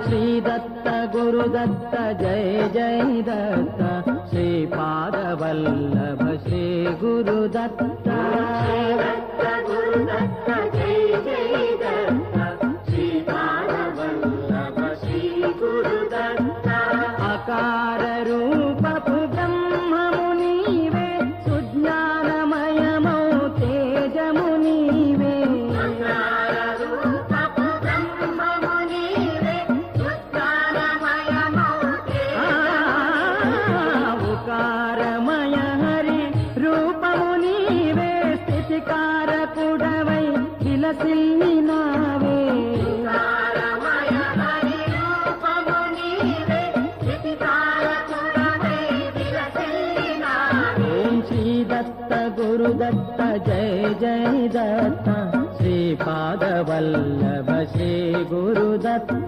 श्री दत्त गुरुदत्त जय जय दत्त श्रीपादवल्लभ श्री गुरुदत्त दत्त गुरुदत्त जय जय दत्त श्रीपादवल्लभ श्री गुरुदत्त अकार रूपपु ब्रह्ममुनीवे सुज्ञानमयमौ तेजमुनीवे उकारमय हरि रूपमुनीवे स्थितिकारकुडवै विलसिल्लिनावे दत्त गुरुदत्त जय जय दत्त श्रीपादवल्लभ श्री गुरुदत्त।